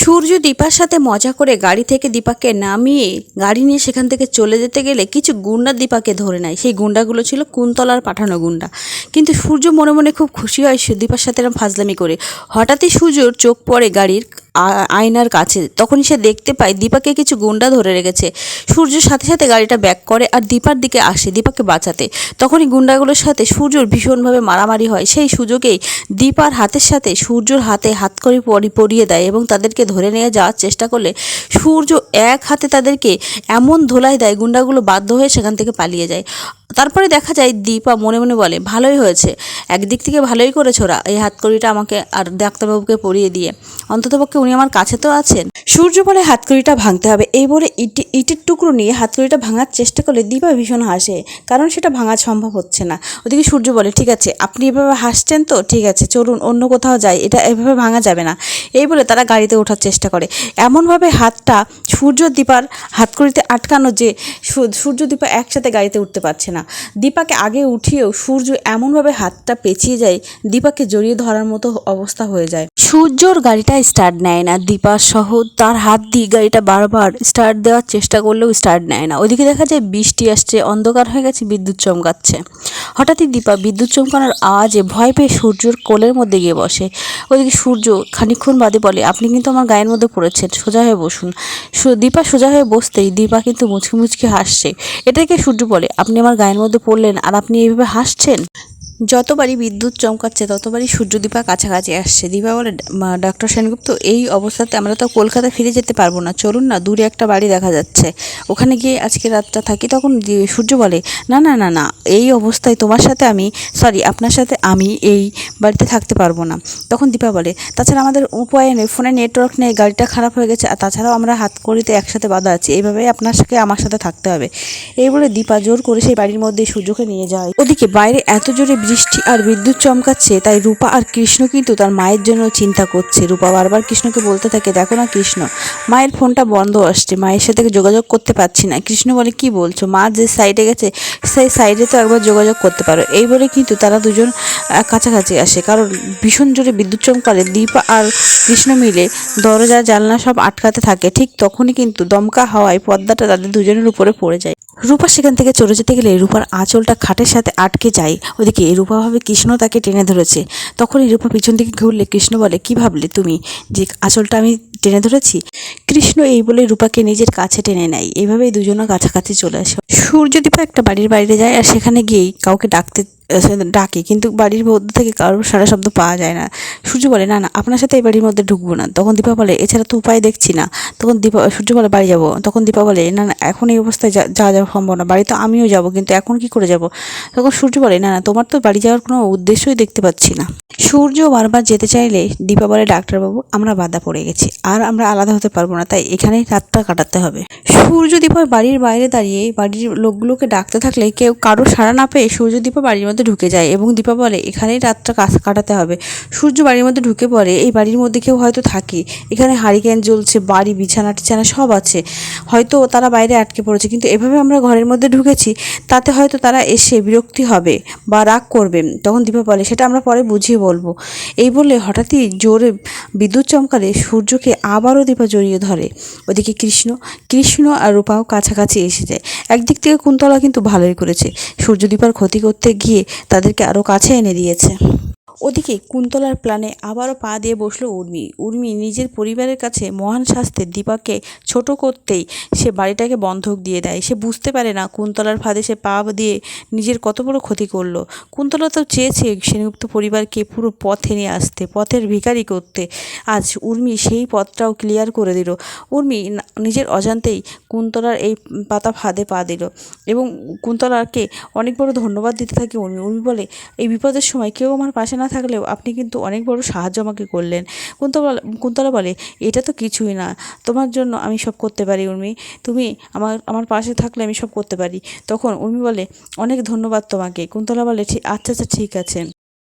সূর্য দীপার সাথে মজা করে গাড়ি থেকে দীপাকে নামিয়ে গাড়ি নিয়ে সেখান থেকে চলে যেতে গেলে কিছু গুন্ডা দীপাকে ধরে নেয়। সেই গুন্ডাগুলো ছিল কুন্তলার পাঠানো গুন্ডা। কিন্তু সূর্য মনে মনে খুব খুশি হয় দীপার সাথে এরকম ফাজলামি করে। হঠাৎই সূর্যর চোখ পড়ে গাড়ির আয়নার কাছে। তখনই সে দেখতে পায় দীপাকে কিছু গুন্ডা ধরে রেখেছে। সূর্যর সাথে সাথে গাড়িটা ব্যাক করে আর দীপার দিকে আসে দীপাকে বাঁচাতে। তখনই গুন্ডাগুলোর সাথে সূর্যর ভীষণভাবে মারামারি হয়। সেই সুযোগেই দীপার হাতের সাথে সূর্যর হাতে হাতকড়ি পরিয়ে দেয় এবং তাদেরকে ধরে নিয়ে যাওয়ার চেষ্টা করলে সূর্য এক হাতে তাদেরকে এমন ধোলাই দেয় গুন্ডাগুলো বাধ্য হয়ে সেখান থেকে পালিয়ে যায়। তারপরে দেখা যায় দীপা মনে মনে বলে, ভালোই হয়েছে, একদিক থেকে ভালোই করেছো ওরা এই হাতকড়িটা আমাকে আর ডাক্তারবাবুকে পরিয়ে দিয়ে, অন্ততপক্ষে উনি আমার কাছে তো আছেন। সূর্য বলে হাতকড়িটা ভাঙতে হবে। এই বলে ইটের টুকরো নিয়ে হাতকড়িটা ভাঙার চেষ্টা করলে দীপা ভীষণ হাসে, কারণ সেটা ভাঙা সম্ভব হচ্ছে না। ওদিকে সূর্য বলে, ঠিক আছে আপনি এভাবে হাসছেন তো ঠিক আছে, চলুন অন্য কোথাও যাই, এটা এভাবে ভাঙা যাবে না। এই বলে তারা গাড়িতে ওঠার চেষ্টা করে। এমনভাবে হাতটা সূর্য দীপার হাতকড়িতে আটকানো যে সূর্য দীপা একসাথে গাড়িতে উঠতে পারছে না। দীপাকে আগে উঠিয়েও সূর্য এমনভাবে হাতটা পেঁচিয়ে যায়, দীপাকে জড়িয়ে ধরার মতো অবস্থা হয়ে যায়। সূর্যর গাড়িটা স্টার্ট নেয় না। দীপা সহ তার হাত দিয়ে গাড়িটা বারবার স্টার্ট দেওয়ার চেষ্টা করলেও স্টার্ট নেয় না। ওইদিকে দেখা যায় বৃষ্টি আসছে, অন্ধকার হয়ে গেছে, বিদ্যুৎ চমকাচ্ছে। হঠাৎই দীপা বিদ্যুৎ চমকানোর আওয়াজে ভয় পেয়ে সূর্যর কোলের মধ্যে গিয়ে বসে। ওইদিকে সূর্য খানিকক্ষণ বাদে বলে, আপনি কিন্তু আমার গায়ের মধ্যে পড়েছেন, সোজা হয়ে বসুন। দীপা সোজা হয়ে বসতেই দীপা কিন্তু মুচকি মুচকি হাসছে। এটাকে সূর্য বলে, আপনি আমার গায়ের মধ্যে পড়লেন আর আপনি এইভাবে হাসছেন। যতবারই বিদ্যুৎ চমকাচ্ছে ততবারই সূর্যদীপা কাছাকাছি আসছে। দীপা বলে, ডক্টর সেনগুপ্ত, এই অবস্থাতে আমরা তো কলকাতা ফিরে যেতে পারবো না, চলুন না, দূরে একটা বাড়ি দেখা যাচ্ছে, ওখানে গিয়ে আজকে রাতটা থাকি। তখন সূর্য বলে, না না না না, এই অবস্থায় তোমার সাথে আপনার সাথে আমি এই বাড়িতে থাকতে পারবো না। তখন দীপা বলে, তাছাড়া আমাদের উপায় নেই, ফোনে নেটওয়ার্ক নেই, গাড়িটা খারাপ হয়ে গেছে, আর তাছাড়াও আমরা হাতকড়িতে একসাথে বাঁধা আছি, এইভাবেই আপনাকে আমার সাথে থাকতে হবে। এই বলে দীপা জোর করে সেই বাড়ির মধ্যে সূর্যকে নিয়ে যায়। ওদিকে বাইরে এত জোরে বৃষ্টি আর বিদ্যুৎ চমকাচ্ছে, তাই রূপা আর কৃষ্ণ কিন্তু তার মায়ের জন্য চিন্তা করছে। রূপা বারবার কৃষ্ণকে বলতে থাকে, দেখো না কৃষ্ণ, মায়ের ফোনটা বন্ধ আসছে, মায়ের সাথে যোগাযোগ করতে পারছি না। কৃষ্ণ বলে, কি বলছো, মা যে সাইডে গেছে সেই সাইডে তো একবার যোগাযোগ করতে পারো। এই বলে কিন্তু তারা দুজন কাছাকাছি আসে, কারণ ভীষণ জোরে বিদ্যুৎ চমকালে দীপা আর কৃষ্ণ মিলে দরজা জানলা সব আটকাতে থাকে। ঠিক তখনই কিন্তু দমকা হাওয়ায় পর্দাটা তাদের দুজনের উপরে পড়ে যায়। রূপা সেখান থেকে চলে যেতে গেলে রূপার আঁচলটা খাটের সাথে আটকে যায়। ওদিকে রূপা ভাবে কৃষ্ণ তাকে টেনে ধরেছে। তখনই রূপা পিছন দিকে ঘুরলে কৃষ্ণ বলে, কি ভাবলে তুমি যে আঁচলটা আমি টেনে ধরেছি? কৃষ্ণ এই বলে রূপাকে নিজের কাছে টেনে নেয়। এইভাবেই দুজনের কাছাকাছি চলে আসে। সূর্যদীপা একটা বাড়ির বাইরে যায় আর সেখানে গিয়েই কাউকে ডাকে, কিন্তু বাড়ির মধ্যে থেকে কারোর সারা শব্দ পাওয়া যায় না। সূর্য বলে, না না, আপনার সাথে এই বাড়ির মধ্যে ঢুকবো না। তখন দীপা বলে, এছাড়া তো উপায় দেখছি না। তখন সূর্য বলে, বাড়ি যাবো। তখন দীপা বলে, না না, এখন এই অবস্থায় যাওয়া সম্ভব না, বাড়ি তো আমিও যাবো, কিন্তু এখন কি করে যাব? তখন সূর্য বলে, না না, তোমার তো বাড়ি যাওয়ার কোনো উদ্দেশ্যই দেখতে পাচ্ছি না। সূর্য বারবার যেতে চাইলে দীপা বলে, ডাক্তারবাবু, আমরা বাধা পড়ে গেছি, আর আমরা আলাদা হতে পারবো না, তাই এখানেই রাতটা কাটাতে হবে। সূর্যদীপা বাড়ির বাইরে দাঁড়িয়ে বাড়ির লোকগুলোকে ডাকতে থাকলে কারো সাড়া না পেয়ে সূর্যদীপা বাড়ির মধ্যে ঢুকে যায় এবং দীপা বলে, এখানেই রাতটা কাটাতে হবে। সূর্য বাড়ির মধ্যে ঢুকে পড়ে। এই বাড়ির মধ্যে কেউ হয়তো থাকে, এখানে হারিকেন জ্বলছে, বাড়ি বিছানা টিছানা সব আছে, হয়তো তারা বাইরে আটকে পড়েছে, কিন্তু এভাবে আমরা ঘরের মধ্যে ঢুকেছি, তাতে হয়তো তারা এসে বিরক্তি হবে বা রাগ করবে। তখন দীপা বলে, সেটা আমরা পরে বুঝিয়ে বলবো। এই বলে হঠাৎই জোরে বিদ্যুৎ চমকালে সূর্যকে আবারও দীপা জড়িয়ে ধরে। ওদিকে কৃষ্ণ আর রূপাও কাছাকাছি এসে যায়। একদিক থেকে কুন্তলা কিন্তু ভালোই করেছে, সূর্যদীপার ক্ষতি করতে গিয়ে তাদেরকে আরও কাছে এনে দিয়েছে। ওদিকে কুন্তলার প্ল্যানে আবারও পা দিয়ে বসলো উর্মি নিজের পরিবারের কাছে মহান শাস্তে দীপাকে ছোট করতেই সে বাড়িটাকে বন্ধক দিয়ে দেয়। সে বুঝতে পারে না কুন্তলার ফাঁদে সে পা দিয়ে নিজের কত বড় ক্ষতি করলো। কুন্তলা তো চেয়েছে সেনগুপ্ত পরিবারকে পুরো পথে নিয়ে আসতে, পথের ভিখারি করতে। আজ উর্মি সেই পথটাও ক্লিয়ার করে দিল। উর্মি নিজের অজান্তেই কুন্তলার এই ফাঁদে পা দিল এবং কুন্তলাকে অনেক বড় ধন্যবাদ দিতে থাকে উর্মি বলে, এই বিপদের সময় কেউ আমার পাশে না থাকলেও আপনি কিন্তু অনেক বড় সাহায্য আমাকে করলেন। কুন্তলা বলে, এটা তো কিছুই না, তোমার জন্য আমি সব করতে পারি উর্মি, তুমি আমার পাশে থাকলে আমি সব করতে পারি। তখন উর্মি বলে, অনেক ধন্যবাদ তোমাকে। কুন্তলা বলে, আচ্ছা ঠিক আছে।